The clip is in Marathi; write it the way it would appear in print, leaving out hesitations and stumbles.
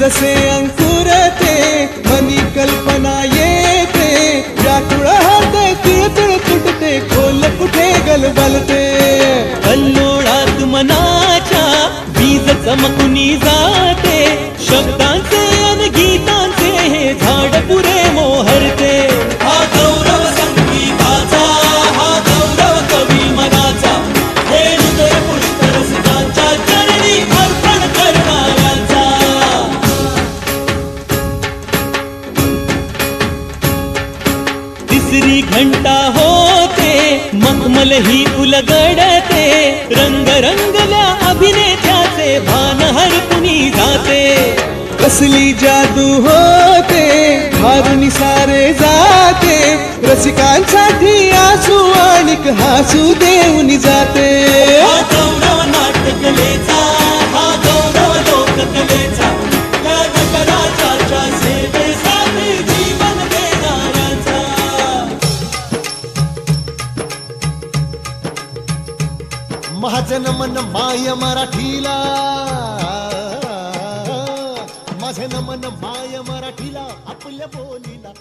जसे अंकुर ते मनी कल्पना येते, व्याकुळ होते तिळतिळ तुटते, खोल कुठे गलबलते. कल्लोळात मनाच्या वीज चमकुनी जाते, शब्दांचे अन गीतांचे हे झाड पुरे मोहरते. हा गौरव संगीताचा, हा गौरव कवी मनाचा, हे हृदय पुष्कर रसिकांच्या चरणी अर्पण करणाऱ्यांचा. तिसरी घंटा होते, मखमल ही उलगडते, रंग रंगल्या अभिनेत्याचे भान हरपुनी जाते. कसली जादू होते, हारुनी सारे जाते, रसिकांसाठी आसू आणिक हासू देऊन जाते. हा गौरव नाट्यकलेचा, हा गौरव लोककलेचा, या नटराजाच्या सेवेसाठी जीवन देणाऱ्यांचा. माझं नमन माय मराठीला, माझं नमन माय मराठीला, आपल्या बोलीला.